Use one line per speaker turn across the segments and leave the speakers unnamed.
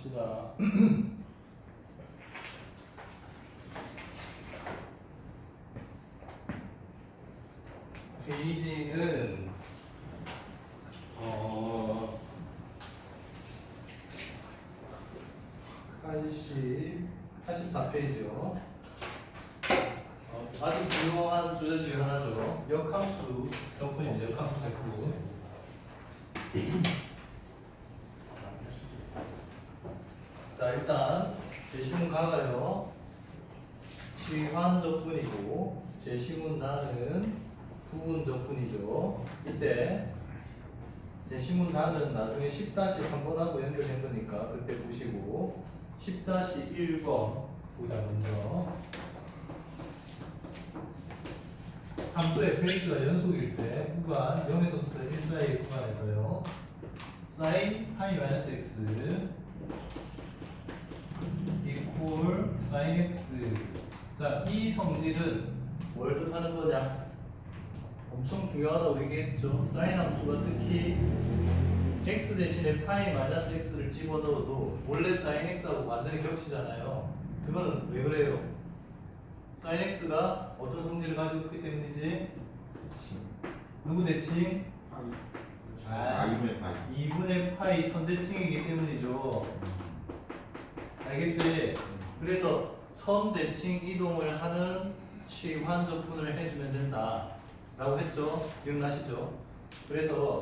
합시다. 페이지는 84페이지요. 아주 중요한 주제 중 하나죠. 역함수 적분입니다. 역함수 적분. 자, 일단 제시문 가가요. 취환 적분이고 제시문 나는 부분 적분이죠. 이때 제시문 나는 나중에 10-3번하고 연결된 거니까 그때 보시고 10-1번 보자. 먼저 함수의 베이스가 연속일 때 구간 0에서부터 1 사이의 구간에서요 sin 파이 마이너스 x 이퀄 sin x. 자, 이 성질은 뭘 뜻하는 거냐? 엄청 중요하다고 얘기했죠. sin 함수가 특히 x 대신에 파이 마이너스 x를 집어넣어도 원래 sin x하고 완전히 겹치잖아요. 그거는 왜 그래요? sin x가 어떤 성질을 가지고 있기 때문이지? 누구 대칭? 2분의 파이 선대칭이기 때문이죠. 알겠지? 그래서 선대칭 이동을 하는 취환 적분을 해주면 된다 라고 했죠. 기억나시죠? 그래서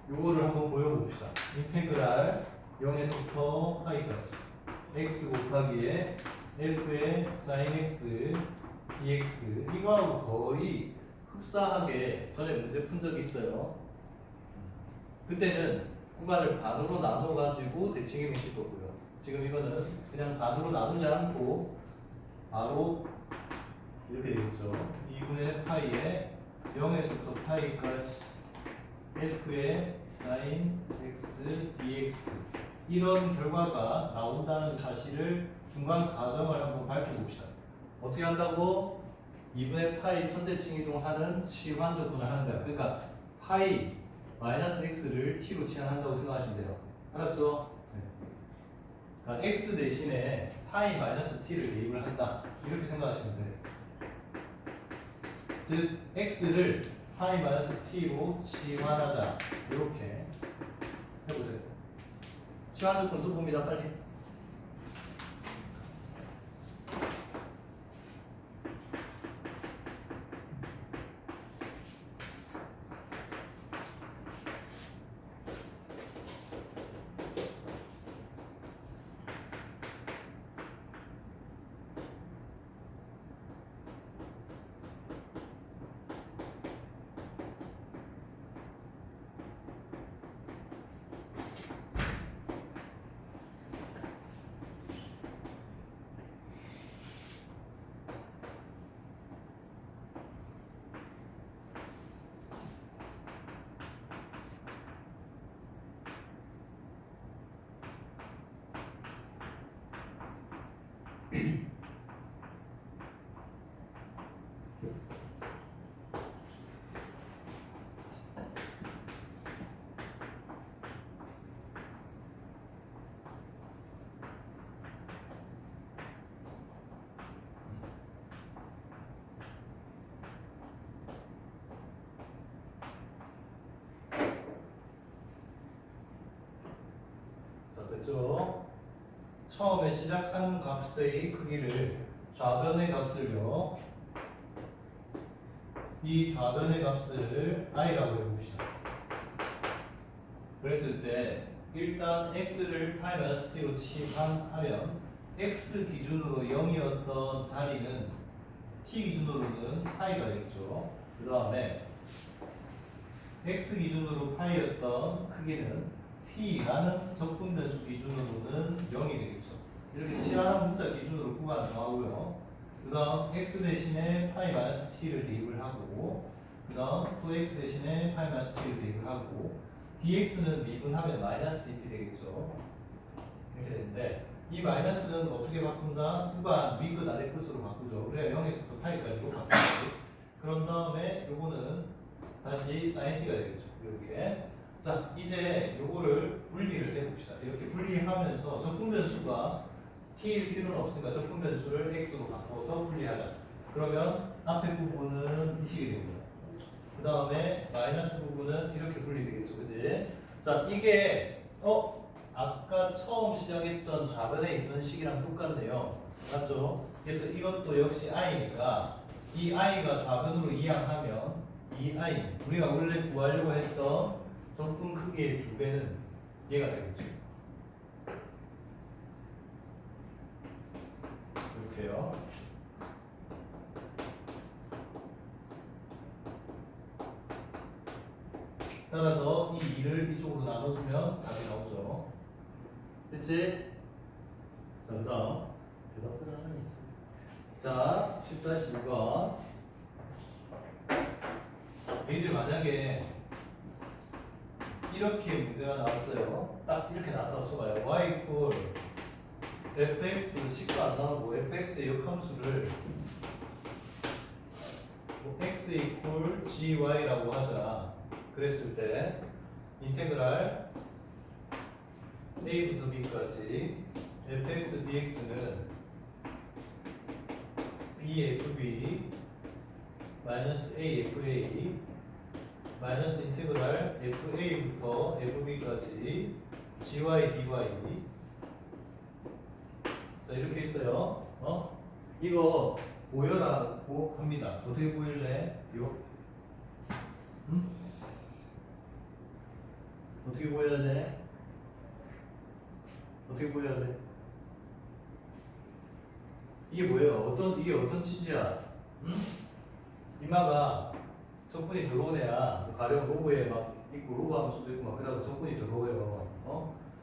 요거를 한번 보여봅시다. 인테그랄 0에서부터 파이까지 x 곱하기에 f의 sin x dx 이거하고 거의 흡사하게 전에 문제 푼 적이 있어요. 그때는 구간을 반으로 나눠 가지고 대칭이 되실 거고요. 지금 이거는 그냥 반으로 나누지 않고 바로 이렇게 되겠죠. 2분의 파이에 0에서부터 파이까지 f의 sin x dx 이런 결과가 나온다는 사실을 중간 가정을 한번 밝혀봅시다. 어떻게 한다고? 2분의 파이 선대칭 이동하는 취환 적분을 하는 거야. 그러니까 파이 마이너스 x를 t로 치환한다고 생각하시면 돼요. 알았죠? 네. 그러니까 x 대신에 파이 마이너스 t를 대입을 한다. 이렇게 생각하시면 돼요. 즉 x를 파이 마이너스 t로 치환하자. 이렇게 해보세요. 치환 적분 써봅니다. 빨리. 됐죠? 처음에 시작하는 값의 크기를 좌변의 값을요. 이 좌변의 값을 i라고 해봅시다. 그랬을 때 일단 x를 파이 마이너스 t로 치환하면 x 기준으로 0이었던 자리는 t 기준으로는 파이가 되겠죠. 그 다음에 x 기준으로 파이였던 크기는 t라는 적분 변수 기준으로는 0이 되겠죠. 이렇게 치환한 문자 기준으로 구간 정하고요. 그 다음 x 대신에 파이 마이너스 t를 대입을 하고 그 다음 또 x 대신에 파이 마이너스 t를 대입을 하고 dx는 미분하면 마이너스 dt 되겠죠. 이렇게 되는데 이 마이너스는 어떻게 바꾼다? 구간 위끝 아래 끝으로 바꾸죠. 그래야 0에서부터 파이까지로 바꾸지. 그런 다음에 요거는 다시 sin t가 되겠죠. 이렇게. 자, 이제 요거를 분리를 해봅시다. 이렇게 분리하면서 적분 변수가 t일 필요는 없으니까 적분 변수를 x로 바꿔서 분리하자. 그러면 앞에 부분은 이 식이 되고요. 그 다음에 마이너스 부분은 이렇게 분리되겠죠, 그지? 자, 이게 아까 처음 시작했던 좌변에 있던 식이랑 똑같네요. 맞죠? 그래서 이것도 역시 i니까 이 i가 좌변으로 이항하면 이 i 우리가 원래 구하려고 했던 적분 크기의 2배는 얘가 되겠죠. 이렇게요. 따라서 이 2를 이쪽으로 나눠주면 답이 나오죠. 됐지? 자, 그 다음 대답들 하나 있어. 자, 10-6번. 얘들 만약에 이렇게 문제가 나왔어요. 딱 이렇게 나왔다고 쳐봐요. y equal fx 10도 안 나오고 fx의 역함수를 x equal gy라고 하자. 그랬을 때 인테그랄 a부터 b까지 fx dx는 bfb 마이너스 afa 마이너스 인테그랄 fa부터 fb까지 gy dy 자 이렇게 있어요. 이거 보여라고 합니다. 어떻게 보일래? 어떻게 보여야 돼? 어떻게 보여야 돼? 이게 뭐예요? 이게 어떤 취지야? 이마가 적분이 들어오네야. 가령 로그에 막 있고 로그 함수도 있고 막 그래도 적분이 들어오요.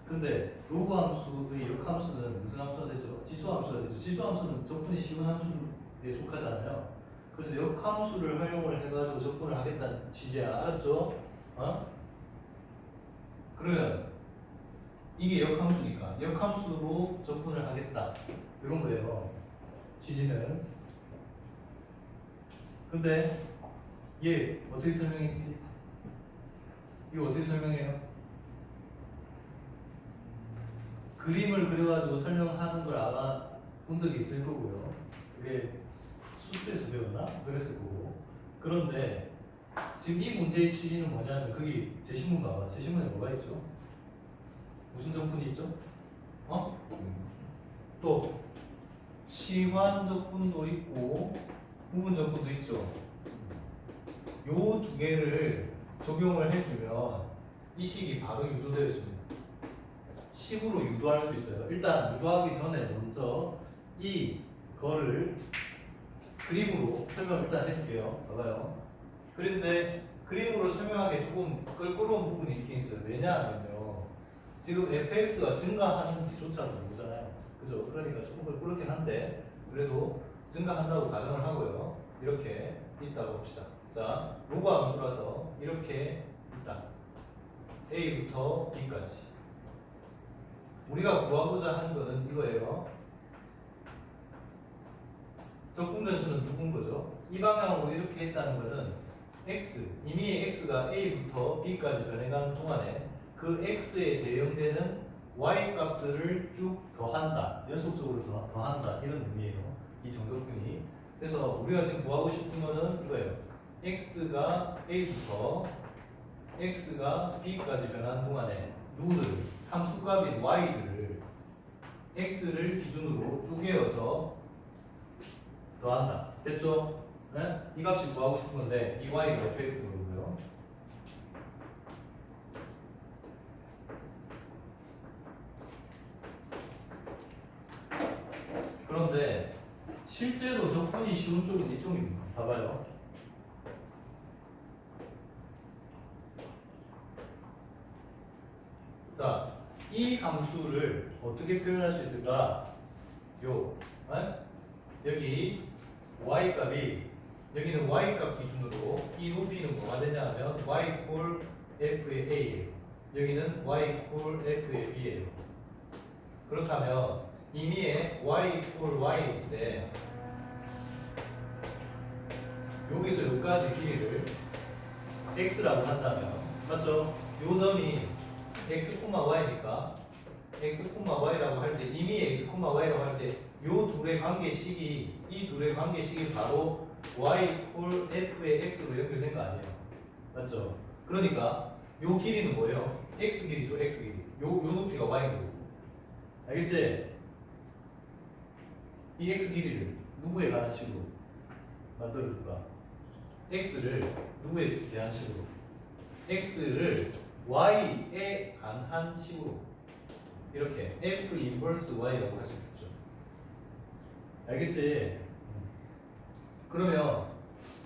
근데 로그 함수의 역함수는 무슨 함수가 되죠? 지수 함수가 되죠. 지수 함수는 적분이 쉬운 함수에 속하잖아요. 그래서 역함수를 활용을 해가지고 적분을 하겠다는 취지야. 알았죠? 그러면 이게 역함수니까 역함수로 적분을 하겠다 이런 거예요. 취지는. 근데 얘 어떻게 설명했지? 이거 어떻게 설명해요? 그림을 그려가지고 설명하는 걸 아마 본 적이 있을 거고요. 그게 수술에서 배웠나? 그랬을 거고. 그런데 지금 이 문제의 취지는 뭐냐면 그게 제시문 봐봐. 제시문에 뭐가 있죠? 무슨 적분이 있죠? 또 치환 적분도 있고 부분 적분도 있죠. 요 두 개를 적용을 해주면 이 식이 바로 유도되어 있습니다. 식으로 유도할 수 있어요. 일단 유도하기 전에 먼저 이거를 그림으로 설명 일단 해줄게요. 봐봐요. 그런데 그림으로 설명하기 조금 껄끄러운 부분이 있긴 있어요. 왜냐하면요. 지금 fx가 증가하는지조차도 모르잖아요. 그죠? 그러니까 조금 껄끄럽긴 한데 그래도 증가한다고 가정을 하고요. 이렇게 있다고 봅시다. 자, 로그 함수라서 이렇게 있다. a부터 b까지. 우리가 구하고자 하는 거는 이거예요. 적분 변수는 누군 거죠? 이 방향으로 이렇게 했다는 거는 x, 이미 x가 a부터 b까지 변해가는 동안에 그 x에 대응되는 y 값들을 쭉 더한다. 연속적으로 더한다. 이런 의미예요. 이 정적분이. 그래서 우리가 지금 구하고 싶은 거는 이거예요. x가 a부터 x가 b까지 변하는 동안에 누구들, 함수값인 y들을 x를 기준으로 쪼개어서 더한다. 됐죠? 네? 이 값이 구하고 싶은 건데 이 y가 fx거든요. 그런데 실제로 적분이 쉬운 쪽은 이쪽입니다. 봐봐요. 자, 이 함수를 어떻게 표현할 수 있을까? 여기 y 값이 여기는 y 값 기준으로 이 높이는 뭐가 되냐 하면 y equal f의 a예요. 여기는 y equal f의 b예요. 그렇다면 이미의 y equal y인데 여기서 여기까지 길이를 x라고 한다면 맞죠? 요 점이 x, y니까 x, y라고 할 때 이미 x, y라고 할 때 요 둘의 관계식이 이 둘의 관계식이 바로 y 콜 f의 x로 연결된 거 아니에요? 맞죠? 그러니까 요 길이는 뭐예요? x 길이죠, x 길이. 요 높이가 y인 거고. 알겠지? 이 x 길이를 누구에 관한 식으로 만들어줄까? x를 누구에 대한 식으로? x를 y에 관한 식으로 이렇게 f 인버스 y라고 할 수 있죠. 알겠지? 그러면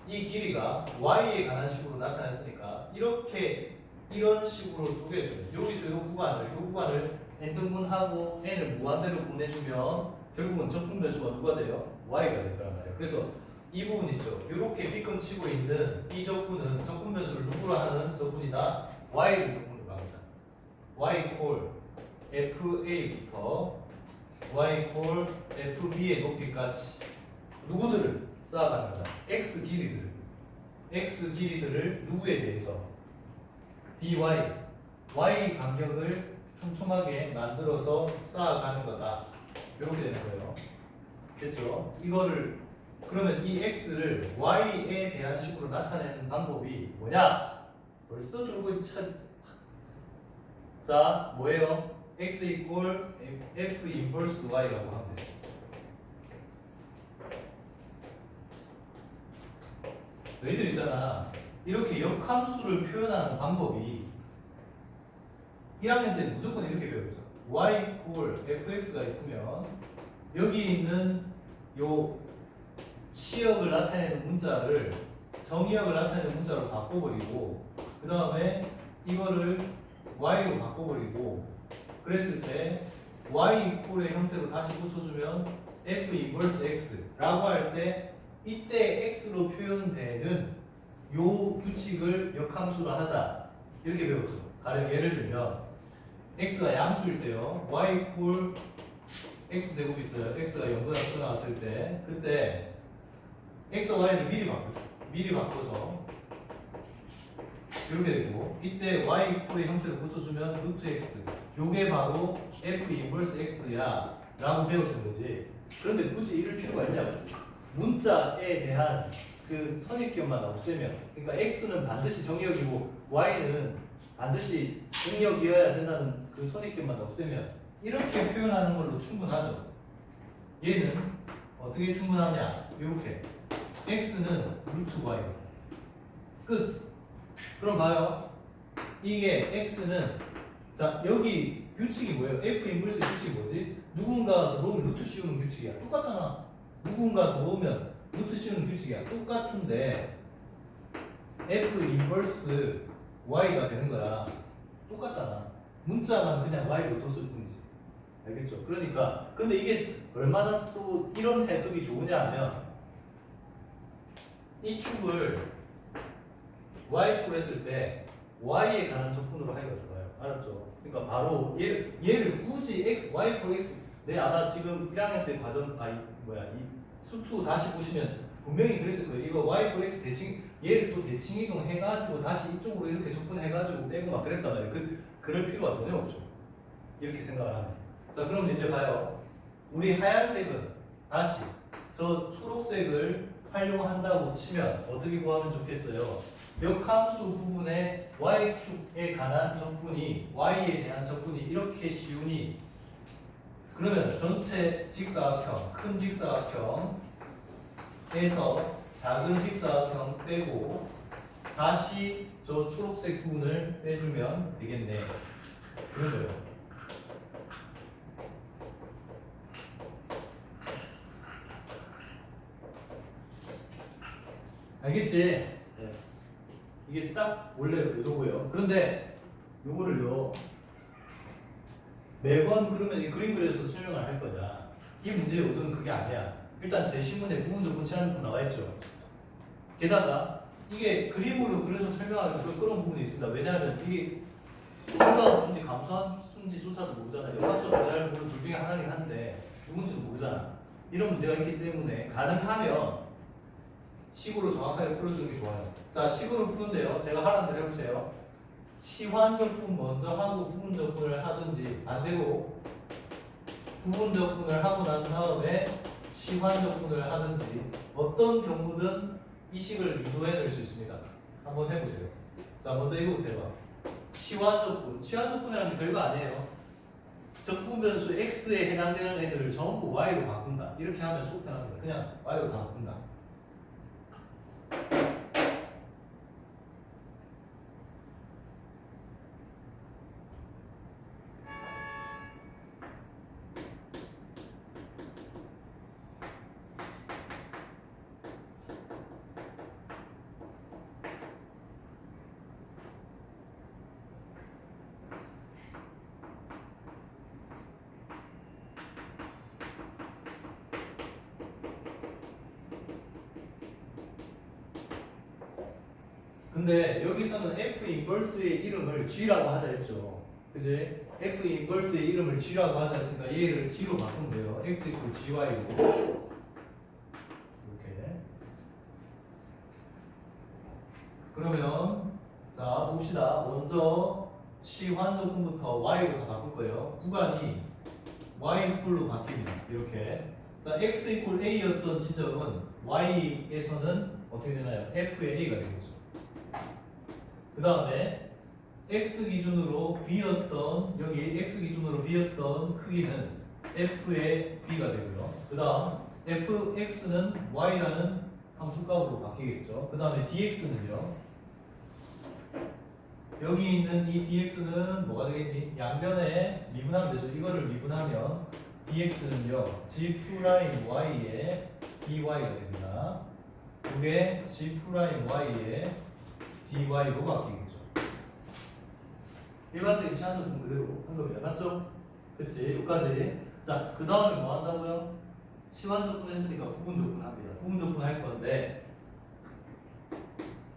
이 길이가 y에 관한 식으로 나타났으니까 이렇게 이런 식으로 쪼개주면 여기서 이 구간을 n등분하고 n을 무한대로 보내주면 결국은 적분변수가 누가 돼요? y가 될 거란 말이에요. 그래서 이 부분 있죠. 이렇게 빗금치고 있는 이 적분은 적분변수를 누구로 하는 적분이다? y를 적분으로 합니다. y 콜 fa부터 y 콜 fb의 높이까지 누구들을 쌓아가는 거다. x 길이들을 누구에 대해서 dy y 간격을 촘촘하게 만들어서 쌓아가는 거다. 이렇게 되는 거예요. 됐죠? 이거를 그러면 이 x를 y에 대한 식으로 나타내는 방법이 뭐냐? 벌써 줄고 자 뭐예요? x 이꼴 f 인버스 y라고 하면 돼요. 너희들 있잖아. 이렇게 역함수를 표현하는 방법이 1학년 때는 무조건 이렇게 배우죠. y 콜 fx가 있으면 여기 있는 요 치역을 나타내는 문자를 정의역을 나타내는 문자로 바꿔버리고 그 다음에 이거를 y로 바꿔버리고 그랬을 때 y 콜의 형태로 다시 붙여주면 f 인버스 x라고 할 때 이때 x로 표현되는 요 규칙을 역함수로 하자 이렇게 배웠죠. 가령 예를 들면 x가 양수일 때요 y 콜 x제곱 있어요. x가 0보다 크거나 같을 때 그때 x와 y를 미리 바꿔서 이렇게 되고 이때 y 콜의 형태를 붙여주면 루트 x 요게 바로 f 인버스 x야 라고 배웠던 거지. 그런데 굳이 이럴 필요가 있냐고. 문자에 대한 그 선입견만 없애면 그러니까 x는 반드시 정의역이고 y는 반드시 응역이어야 된다는 그 선입견만 없애면 이렇게 표현하는 걸로 충분하죠. 얘는 어떻게 충분하냐? 이렇게 x는 루트 y 끝. 그럼 봐요. 이게 x는 자 여기 규칙이 뭐예요? f 인버스 규칙이 뭐지? 누군가 들어오면 루트 씌우는 규칙이야. 똑같잖아. 누군가 들어오면 루트 씌우는 규칙이야. 똑같은데 f 인버스 y가 되는 거야. 똑같잖아. 문자만 그냥 y로 뒀을 뿐이지. 알겠죠? 그러니까 근데 이게 얼마나 또 이런 해석이 좋으냐 하면 이 축을 y축을 했을 때 y에 관한 적분으로 하기가 좋아요. 알았죠? 그러니까 바로 얘를 굳이 x, y 콜 x 내 아마 지금 1학년 때 과정 이 수투 다시 보시면 분명히 그랬을 거예요. 이거 y 콜 x 대칭 얘를 또 대칭 이동 해가지고 다시 이쪽으로 이렇게 적분해가지고 빼고 막 그랬단 말이에요. 그럴 필요가 전혀 없죠. 이렇게 생각을 하면. 자 그럼 이제 봐요. 우리 하얀색은 다시 저 초록색을 활용한다고 치면 어떻게 구하면 좋겠어요? 역함수 부분에 y축에 관한 적분이 y에 대한 적분이 이렇게 쉬우니 그러면 전체 직사각형 큰 직사각형에서 작은 직사각형 빼고 다시 저 초록색 부분을 빼주면 되겠네. 그러죠. 알겠지? 네. 이게 딱 원래 요거예요. 그런데 요거를요 매번 그러면 이 그림 그려서 설명을 할 거냐. 이 문제의 의도는 그게 아니야. 일단 제 신문에 부분적분 치환부 나와 있죠. 게다가 이게 그림으로 그려서 설명하기 그런 부분이 있습니다. 왜냐하면 이게 증가함 순지 감소함 순지 조차도 모르잖아요. 역함수를 잘 모르는 둘 중에 하나긴 한데 누군지도 모르잖아. 이런 문제가 있기 때문에 가능하면 식으로 정확하게 풀어주는 게 좋아요. 자, 식으로 푸는데요. 제가 하라는 대로 해보세요. 치환 적분 먼저 하고 부분 적분을 하든지 반대로 부분 적분을 하고 난 다음에 치환 적분을 하든지 어떤 경우든 이 식을 유도해낼 수 있습니다. 한번 해보세요. 자, 먼저 이거부터 해봐. 치환 적분. 치환 적분이라는 게 별거 아니에요. 적분 변수 x에 해당되는 애들을 전부 y로 바꾼다. 이렇게 하면 속 편합니다. 그냥 y로 다 바꾼다. 근데 여기서는 F 인버스의 이름을 G라고 하자 했죠. 그지? F 인버스의 이름을 G라고 하자 했으니까 얘를 G로 바꾸면 돼요. X equal GY고. 이렇게. 그러면, 자, 봅시다. 먼저, 치환 조건부터 Y로 다 바꿀 거예요. 구간이 Y equal로 바뀝니다. 이렇게. 자, X equal A였던 지점은 Y에서는 어떻게 되나요? F의 A가 되겠죠. 그 다음에 x 기준으로 b였던 여기 x 기준으로 b였던 크기는 f의 b가 되고요. 그 다음 fx는 y라는 함수값으로 바뀌겠죠. 그 다음에 dx는요. 여기 있는 이 dx는 뭐가 되겠니? 양변에 미분하면 되죠. 이거를 미분하면 dx는요 g 프라임 y의 dy가 됩니다. 이게 g 프라임 y의 dy로 바뀌겠죠. 일반적인 시한적분 그대로 한 겁니다. 맞죠? 그치? 여기까지. 자, 그 다음에 뭐 한다고요? 시환적분 했으니까 부분적분 합니다. 부분적분 할 건데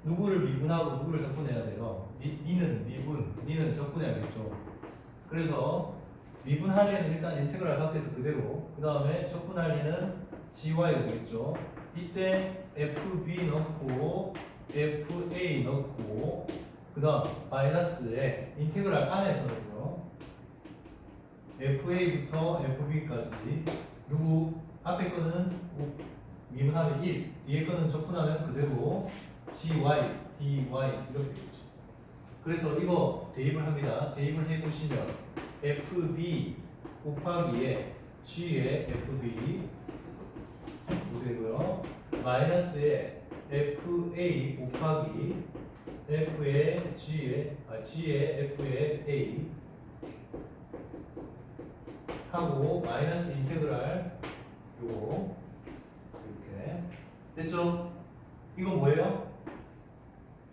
누구를 미분하고 누구를 적분해야 돼요? 니는 미분, 니는 적분해야겠죠. 그래서 미분할 애는 일단 인테그랄 밖에서 그대로, 그 다음에 적분할 애는 gy가 되겠죠. 이때 fb 넣고 FA 넣고 그 다음 마이너스에 인테그랄 안에서는요 FA부터 FB까지 누구 앞에 거는 미분하면 1 뒤에 거는 적분하면 그대로 GY, DY 이렇게 되겠죠. 그래서 이거 대입을 합니다. 대입을 해보시면 FB 곱하기에 G의 FB 되고요. 마이너스에 FA 곱하기 F의 G의 F의 A 하고 마이너스 인테그랄 요거 이렇게 됐죠? 이거 뭐예요?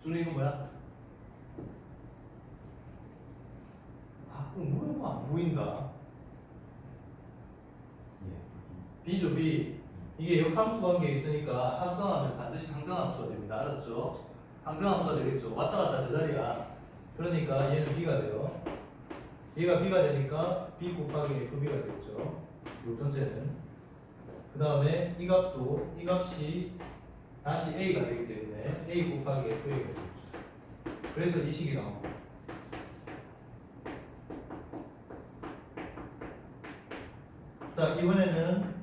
준우 이거 뭐야? 아, 꼭 물어봐 안 보인다. B죠 B. 이게 역함수 관계에 있으니까 합성하면 반드시 항등함수가 됩니다. 알았죠? 항등함수가 되겠죠. 왔다 갔다 제자리가. 그러니까 얘는 B가 돼요. 얘가 B가 되니까 B 곱하기 FB가 되겠죠. 요 전체는. 그 다음에 이 값도 이 값이 다시 A가 되기 때문에 A 곱하기 FA가 되겠죠. 그래서 이 식이 나옵니다. 자, 이번에는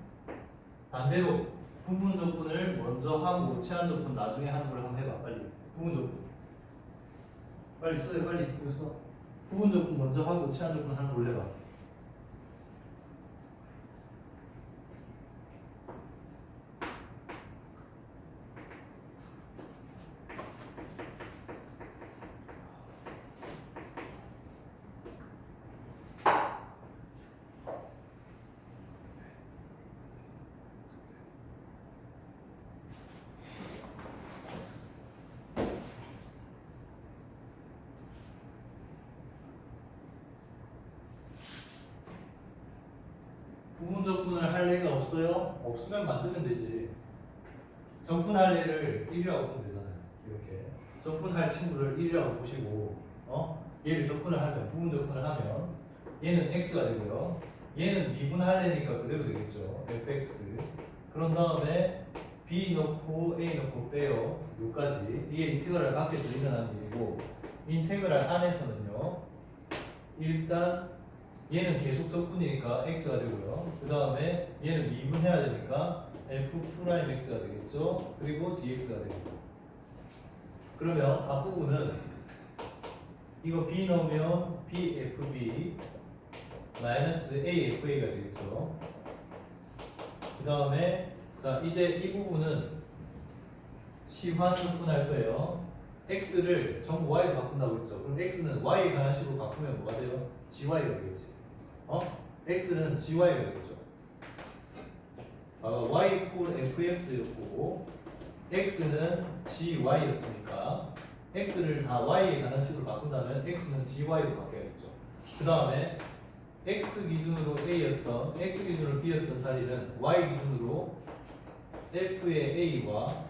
반대로 부분 조건을 먼저 하고 제한 조건 나중에 하는 걸 한번 해봐. 빨리 부분 조건 빨리 써요. 빨리 이거 써. 부분 조건 먼저 하고 제한 조건 하는 걸 해봐. 부분 적분을 할 애가 없어요? 없으면 만들면 되지. 적분할 애를 1이라고 보면 되잖아요. 이렇게 적분할 친구를 1이라고 보시고 얘를 적분을 하면 부분 적분을 하면 얘는 x가 되고요. 얘는 미분할 애니까 그대로 되겠죠. fx. 그런 다음에 b 넣고 a 넣고 빼요. 여기까지. 이게 인테그랄 밖에서 일어나는 일이고 인테그랄 안에서는요. 일단 얘는 계속 적분이니까 x가 되고요. 그 다음에 얘는 미분해야 되니까 f'(x가) 되겠죠. 그리고 dx가 되고. 그러면 앞부분은 이거 b 넣으면 bfb 마이너스 afa가 되겠죠. 그 다음에 자 이제 이 부분은 시환 적분할 거예요. x를 전부 y로 바꾼다고 했죠. 그럼 x는 y에 관한 식으로 바꾸면 뭐가 돼요? gy가 되겠지. x는 gy가 되겠죠. y equal fx였고 x는 gy였으니까 x를 다 y에 관한 식으로 바꾼다면 x는 gy로 바뀌어야겠죠. 그 다음에 x 기준으로 a였던 x 기준으로 b였던 자리는 y 기준으로 f의 a와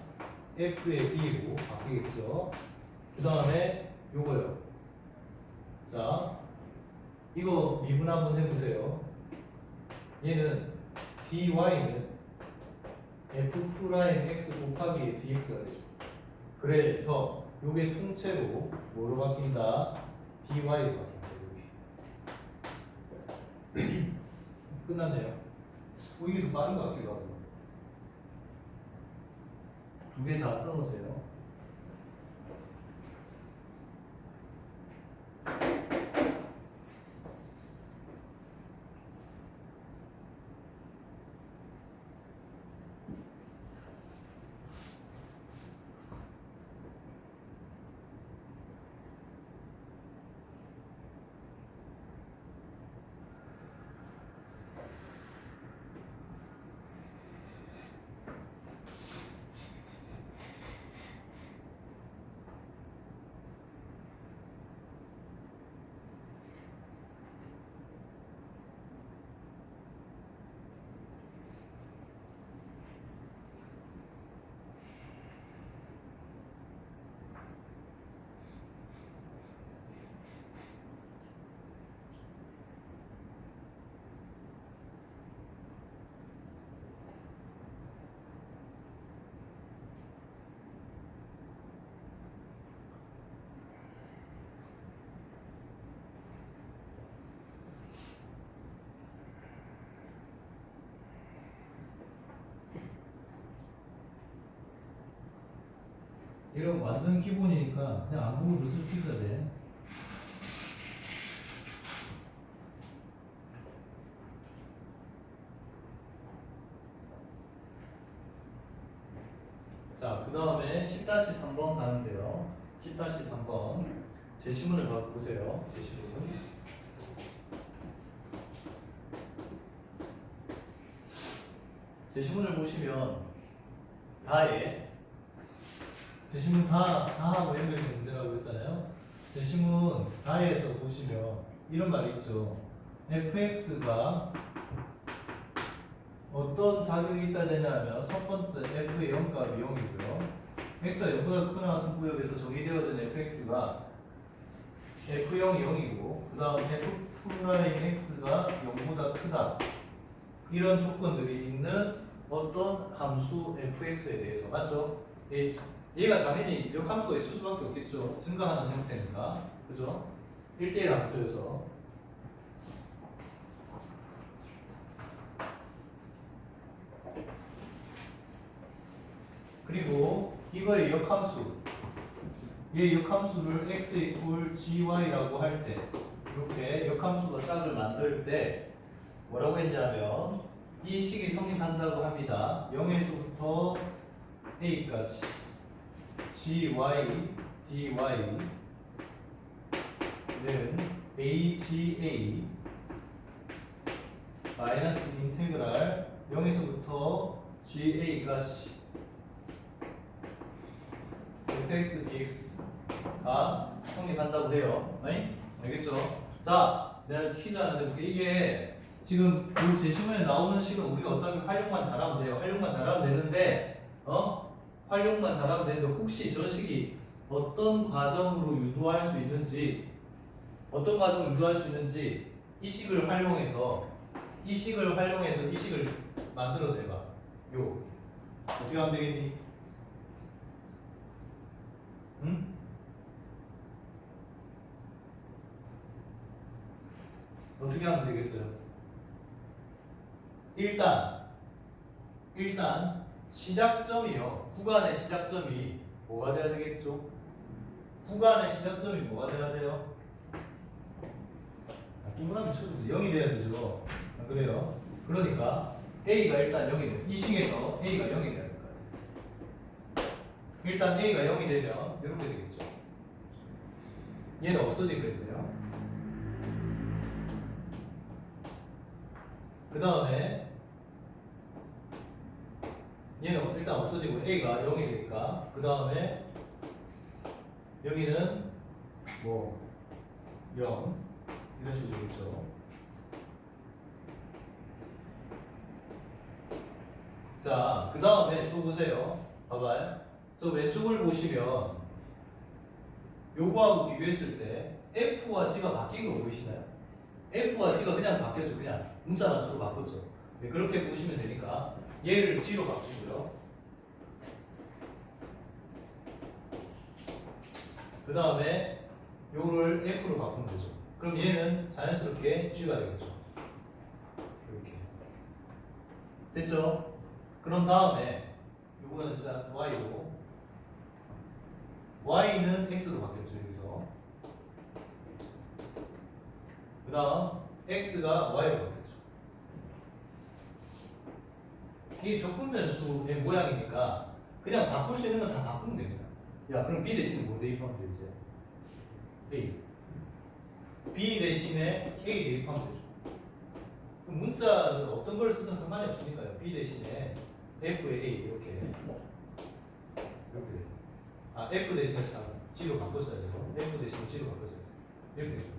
f의 b로 바뀌겠죠. 그 다음에 요거요. 자, 이거 미분 한번 해보세요. 얘는 dy는 f'(x) 곱하기 dx가 되죠. 그래서 요게 통째로 뭐로 바뀐다? dy로 바뀐다. 이렇게. 끝났네요. 이게 더 빠른 것 같기도 하고. 두 개 다 써놓으세요. 이런 완전 기본이니까 그냥 안 보고 넣을 수 있어야 돼. 자, 그 다음에 10-3번 가는데요. 10-3번 제시문을 보세요. 제시문. 제시문을 보시면 다에 제시문 다 하고 연결된 문제라고 했잖아요. 제시문 다에서 보시면 이런 말이 있죠. fx가 어떤 자격이 있어야 되냐면 첫 번째 f의 0값이 0이고요. x가 0보다 크거나 같은 구역에서 정의되어진 fx가 f0이 0이고 그 다음 f'(x가 0보다 크다. 이런 조건들이 있는 어떤 함수 fx에 대해서 맞죠? 얘가 당연히 역함수가 있을 수밖에 없겠죠. 증가하는 형태니까. 그죠? 1대1 함수여서. 그리고 이거의 역함수. 얘 역함수를 x equal gy라고 할 때 이렇게 역함수가 짝을 만들 때 뭐라고 했냐면 이 식이 성립한다고 합니다. 0에서부터 a까지 gy, dy는 aga 마이너스 인테그랄 0에서부터 ga까지 fx, dx가 성립한다고 해요. 알겠죠? 자, 내가 퀴즈 하나 내볼게. 이게 지금 이 제시문에 나오는 식은 우리가 어차피 활용만 잘하면 돼요. 활용만 잘하면 되는데, 활용만 잘하면 되는데 혹시 저 식이 어떤 과정으로 유도할 수 있는지, 이 식을 활용해서 이 식을 만들어내봐. 요 어떻게 하면 되겠니? 응? 어떻게 하면 되겠어요? 일단 시작점이요. 구간의 시작점이 뭐가 돼야 되겠죠? 구간의 시작점이 뭐가 돼야 돼요? 동그라미 쳐주면 0이 돼야 되죠. 안 그래요? 그러니까 A가 일단 0이 돼. 이 식에서 A가 0이 돼야 될 거예요. 일단 A가 0이 되면 이렇게 되겠죠. 얘는 없어지거든요. 그 다음에 얘는 일단 없어지고 A가 0이 되니까 그 다음에 여기는 뭐 0 이런 식으로 되겠죠. 자, 그 다음에 또 보세요. 봐봐요. 저 왼쪽을 보시면 요거하고 비교했을 때 F와 G가 바뀐 거 보이시나요? F와 G가 그냥 바뀌었죠. 그냥 문자만 서로 바꿨죠. 네, 그렇게 보시면 되니까 얘를 G로 바꾸고요. 그 다음에 요를 F로 바꾸면 되죠. 그럼 얘는 자연스럽게 G가 되겠죠. 이렇게 됐죠? 그런 다음에 요거는 일단 Y고 Y는 X로 바뀌었죠. 여기서 그 다음 X가 Y로 바뀌었죠. 이게 적분변수의 모양이니까 그냥 바꿀 수 있는 건 다 바꾸면 됩니다. 야, 그럼 B 대신에 뭐 대입하면 되지? A. B 대신에 A 대입하면 되죠. 그럼 문자는 어떤 걸 쓰든 상관이 없으니까요. B 대신에 F의 A 이렇게 돼요. 아, F 대신에 G로 바꿨어야죠. F 대신에 G로 바꿨어야죠. 이렇게 되죠.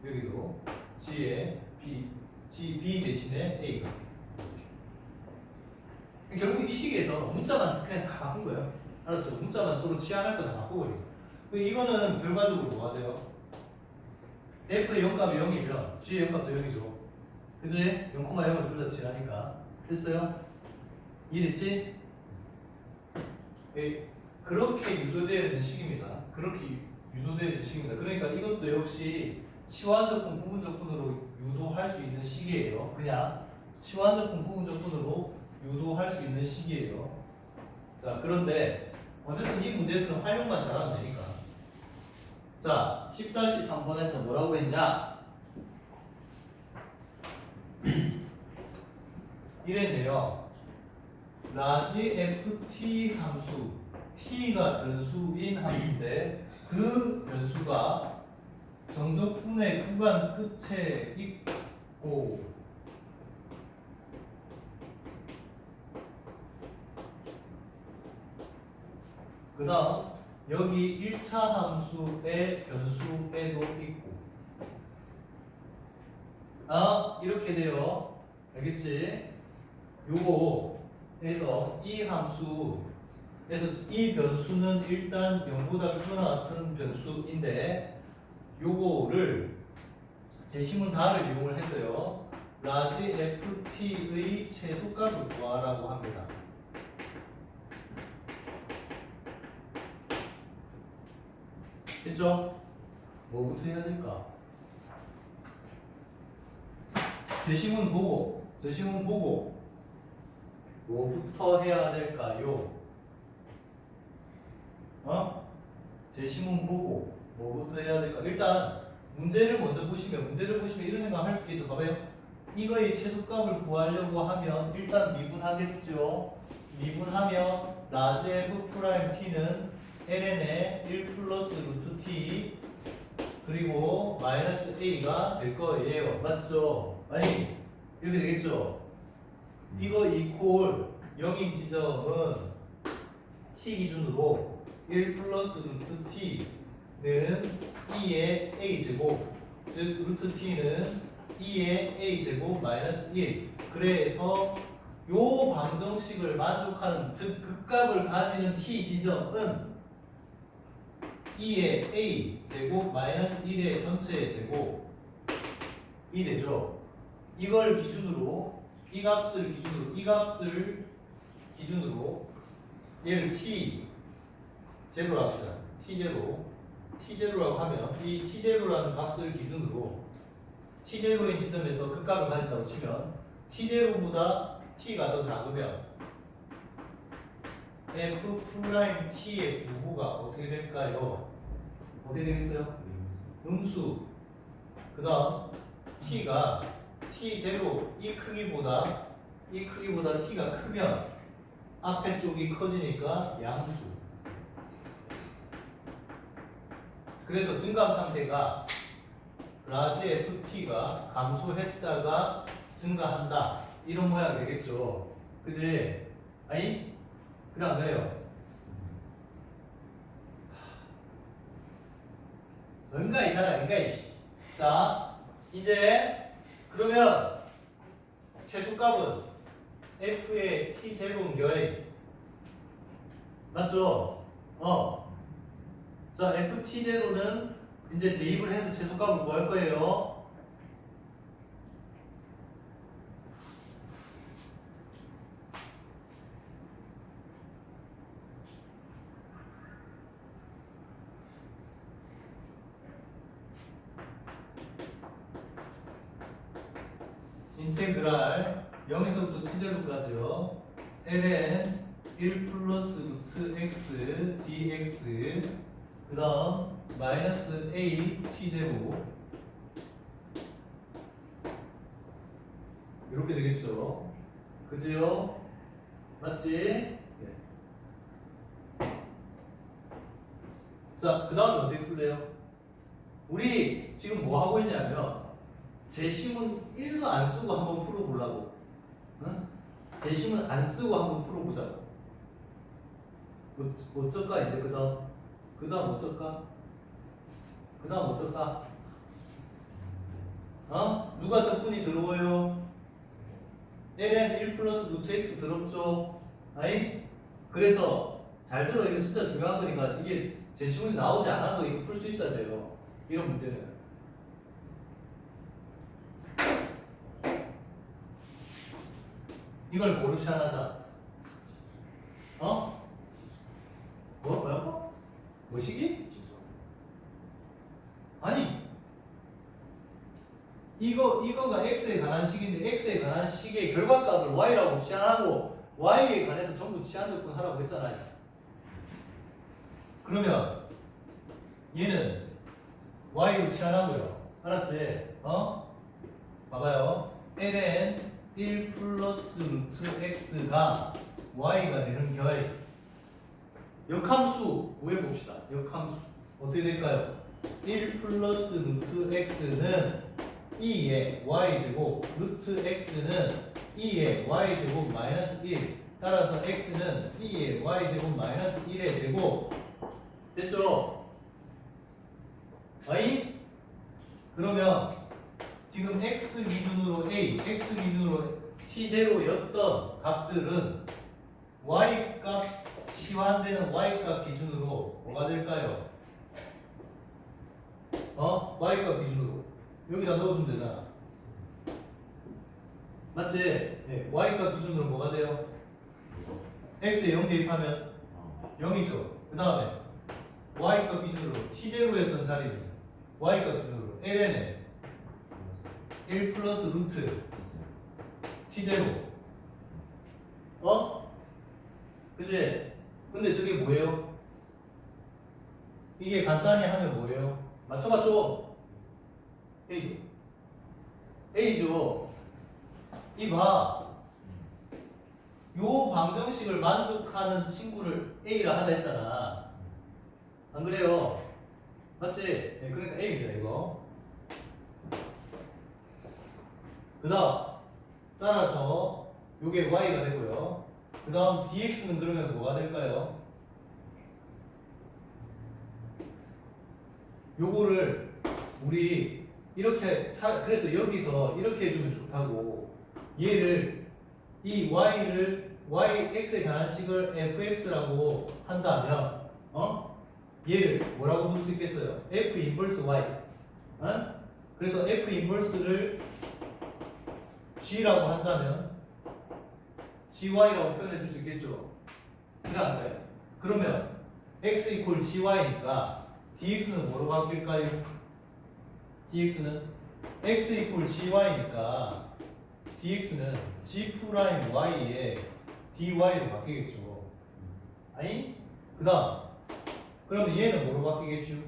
여기도 G에 B 대신에 A가 결국 이 식에서 문자만 그냥 다 바꾼 거예요. 알았죠? 문자만 서로 치환할 거 다 바꿔버리고. 이거는 결과적으로 뭐가 돼요? F의 0값이 0이면 G의 0값도 0이죠. 그치? 0,0을 둘 다 칠하니까. 됐어요? 이해됐지? 네, 그렇게 유도되어진 식입니다. 그렇게 유도되어진 식입니다. 그러니까 이것도 역시 치환적분, 부분적분으로 유도할 수 있는 식이에요. 그냥 치환적분, 부분적분으로 유도할 수 있는 식이에요. 자, 그런데 어쨌든 이 문제에서는 활용만 잘하면 되니까. 자, 10-3번에서 뭐라고 했냐? 이랬네요. 라지 ft 함수, t가 변수인 함수인데 그 변수가 정적분의 구간 끝에 있고 그 다음 여기 1차 함수의 변수에도 있고 이렇게 돼요. 알겠지? 요거에서 이 함수에서 이 변수는 일단 0보다 크거나 같은 변수인데 요거를 제시문 다를 이용을 해서요. 라지 ft의 최소값을 구하라고 합니다. 됐죠? 뭐부터 해야 될까? 제시문 보고 뭐부터 해야 될까요? 제시문 보고 뭐부터 해야 될까? 일단 문제를 먼저 보시면 이런 생각할 수 있겠죠. 봐봐요. 이거의 최소값을 구하려고 하면 일단 미분하겠죠. 미분하면 라지 f 프라임 t는 ln의 1 플러스 루트 t 그리고 마이너스 a가 될 거예요. 맞죠? 아니 이렇게 되겠죠? 이거 이퀄 0인 지점은 t 기준으로 1 플러스 루트 t는 2의 a제곱 즉 루트 t는 2의 a제곱 마이너스 1 그래서 요 방정식을 만족하는 즉 극값을 가지는 t 지점은 2의 a 제곱 마이너스 1의 전체의 제곱이 되죠. 이걸 기준으로 이 값을 기준으로 얘를 t 제로라고 합시다. t 제로라고 하면 이 t 제로라는 값을 기준으로 t0인 지점에서 극값을 가진다고 치면 t0보다 t가 더 작으면 f't의 부호가 어떻게 될까요? 어떻게 되겠어요? 음수. 그 다음 t가 t0 이 크기보다 t가 크면 앞에 쪽이 커지니까 양수. 그래서 증감 상태가 라지 ft가 감소했다가 증가한다 이런 모양 되겠죠. 그지? 아니? 그래 안 그래요? 응가이 잘하 응가이. 자 이제 그러면 최소값은 f의 t0인 거에 맞죠? 자 ft0는 이제 대입을 해서 최소값을 뭐 할 거예요? 인테그랄 0에서부터 t0까지요. ln 1 플러스 루트 x dx 그 다음 마이너스 a t0 이렇게 되겠죠. 그지요? 맞지? 네. 자, 그 다음에 어떻게 풀래요? 우리 지금 뭐 하고 있냐면 제심은 1도 안 쓰고 한번 풀어보려고. 응? 제심은 안 쓰고 한번 풀어보자고. 어쩔까 이제 그 다음 어쩔까? 그 다음 어쩔까? 누가 적분이 들어와요? ln 1 플러스 루트 x 들었죠? 아니? 그래서 잘 들어. 이거 진짜 중요한 거니까 이게 제시문이 나오지 않아도 이거 풀 수 있어야 돼요. 이런 문제는. 이걸 모르지 않아자. 뭐라고? 뭐시기? 아니 이거가 x에 관한 식인데 x에 관한 식의 결과값을 y라고 치환하고 y에 관해서 전부 치환적분 하라고 했잖아요. 그러면 얘는 y로 치환하고요. 알았지? 봐봐요. ln 1 플러스 루트 x가 y가 되는 결 역함수 구해봅시다. 역함수 어떻게 될까요? 1 플러스 루트 x는 2의 y제곱 루트 x는 2의 y제곱 마이너스 1 따라서 x는 2의 y제곱 마이너스 1의 제곱 됐죠? 아이? 그러면 지금 x 기준으로 a, x 기준으로 t0였던 값들은 y값 치환되는 y값 기준으로 뭐가 될까요? y값 기준으로 여기다 넣어주면 되잖아. 맞지? 네, y값 기준으로 뭐가 돼요? x에 0 대입하면 0이죠. 그 다음에 y값 기준으로 t0였던 자리는 y값 기준으로 ln에 1 플러스 루트 t0 그치? 근데 저게 뭐예요? 이게 간단히 하면 뭐예요? 맞춰봤죠? A죠. A죠. 이봐. 요 방정식을 만족하는 친구를 A라 하자 했잖아. 안 그래요? 맞지? 네, 그러니까 A입니다, 이거. 그 다음, 따라서 요게 Y가 되고요. 그 다음 DX는 그러면 뭐가 될까요? 요거를 우리 이렇게 그래서 여기서 이렇게 해주면 좋다고 얘를 이 y를 x에 관한 식을 fx라고 한다면 얘를 뭐라고 부를 수 있겠어요? f 인버스 y 그래서 f 인버스를 g라고 한다면 gy라고 표현해 줄 수 있겠죠? 그래 그러면 x 이퀄 gy니까 dx는 뭐로 바뀔까요? dx는 x 이퀄 gy니까 dx는 g 프라임 y에 dy로 바뀌겠죠. 아니? 그 다음 그러면 얘는 뭐로 바뀌겠슈?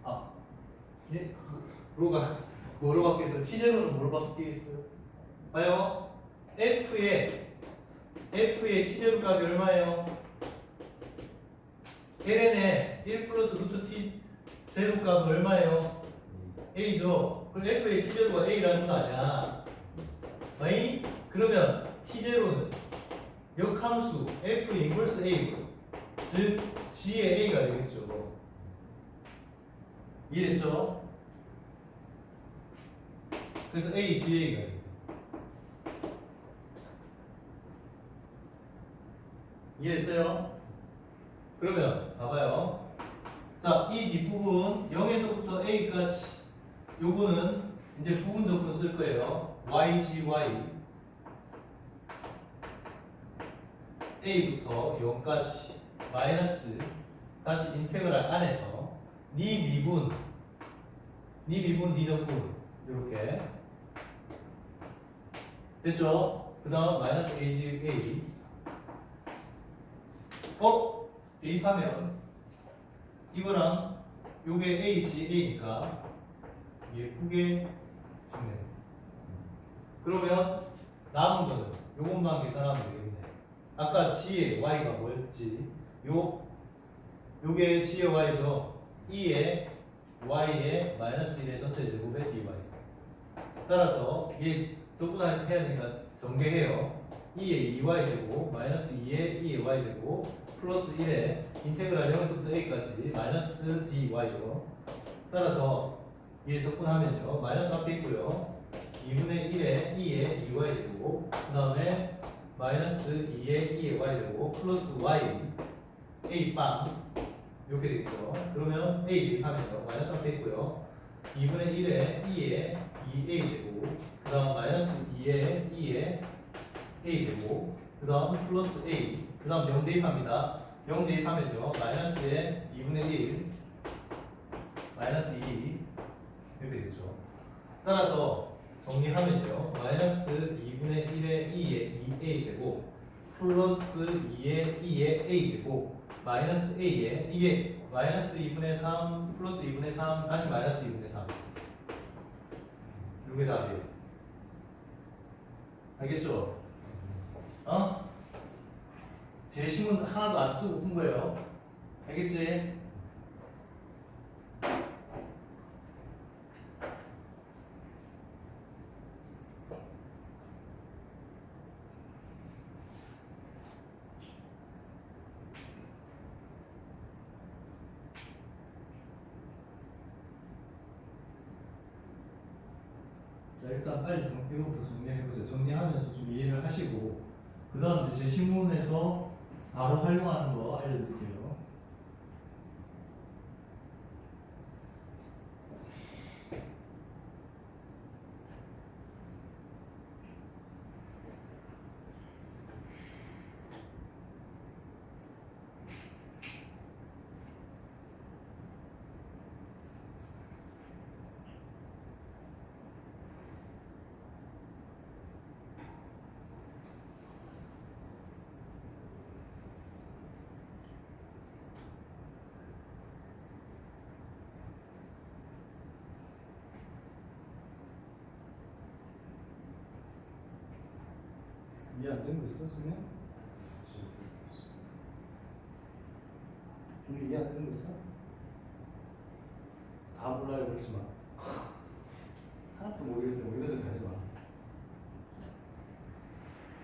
아, 얘 로가 뭐로 바뀌겠어? t제로는 뭐로 바뀌겠어요? 봐요. f의 t제로 값이 얼마예요? ln의 1 플러스 루트 t 제로 값은 얼마예요? a죠. 그럼 f의 t제로가 a라는 거 아니야? 아니? 그러면 t제로는 역함수 f 인버스 a 즉 g의 a가 되겠죠. 이해됐죠? 그래서 a, ga가 돼요. 이해했어요? 그러면 봐봐요. 자, 이 뒷부분 0에서부터 a까지 요거는 이제 부분 조건 쓸 거예요. ygy a부터 0까지 마이너스 다시 인테그랄 안에서 니 미분 니 적분 이렇게 됐죠? 그 다음 마이너스 a 대입하면 이거랑 요게 a니까 예쁘게 주네. 그러면 남은 거는 요것만 계산하면 되겠네. 아까 g의 y가 뭐였지? 요게 g의 y죠. 2의 y의 마이너스 1의 전체 제곱의 dy. 따라서 얘 적분해야 되니까 전개해요. 2의 2y 제곱 마이너스 2의 y 제곱 플러스 1의 인테그랄 0에서부터 a까지 마이너스 dy요. 따라서 얘 적분하면요 마이너스 앞에 있고요 2분의 1의 2의 2y 제곱 그 다음에 마이너스 2의 y 제곱 플러스 y a 빵 이렇게 되겠죠. 그러면 a 대입하면요 마이너스 앞에 있고요 2분의 1의 2의 2a 제곱 그 다음 마이너스 2의 a 제곱 그 다음 플러스 a 그 다음 0 대입합니다. 0 대입하면요 마이너스의 2분의 1 마이너스 2 이렇게 되겠죠. 따라서 정리하면요 마이너스 2분의 1의 2의 2a 제곱 플러스 2의 a 제곱 마이너스 a에 이게 마이너스 2분의 3 플러스 2분의 3 다시 마이너스 2분의 3 이게 답이에요. 알겠죠? 제심은 하나도 안 쓰고 푼 거예요. 알겠지? 자, 일단 빨리 이거부터 정리해보세요. 정리하면서 좀 이해를 하시고 그 다음 이제 제신문에서 바로 활용하는 거 알려드릴게요. 이해 안 되는 거 있어, 선생님? 좀 이해 안 되는 거 있어? 다 몰라요, 그러지 마. 하나도 모르겠어요. 뭐 이런 소리 하지 마.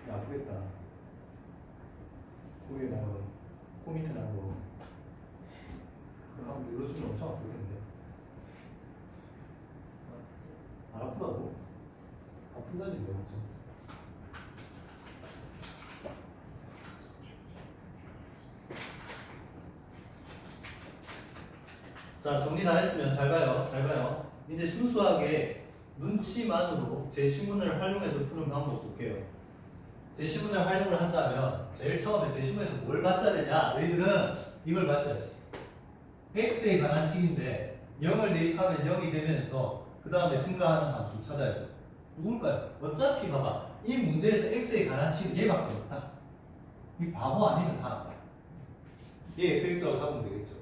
야, 아프겠다. 코 위에 나고, 코 밑에 나고. 그거 한번 눌러주면 엄청 아플 텐데. 안 아프다고? 아픈다니, 왜 엄청. 자, 정리 다 했으면 잘 봐요. 잘 봐요. 이제 순수하게 눈치만으로 제시문을 활용해서 푸는 방법 볼게요. 제시문을 활용을 한다면 제일 처음에 제시문에서 뭘 봤어야 되냐? 너희들은 이걸 봤어야지. x에 관한 식인데 0을 대입하면 0이 되면서 그 다음에 증가하는 함수 찾아야죠. 누굴까요? 어차피 봐봐. 이 문제에서 x에 관한 식은 얘밖에 없다. 이 바보 아니면 다 나와. 얘 fx라고 잡으면 되겠죠.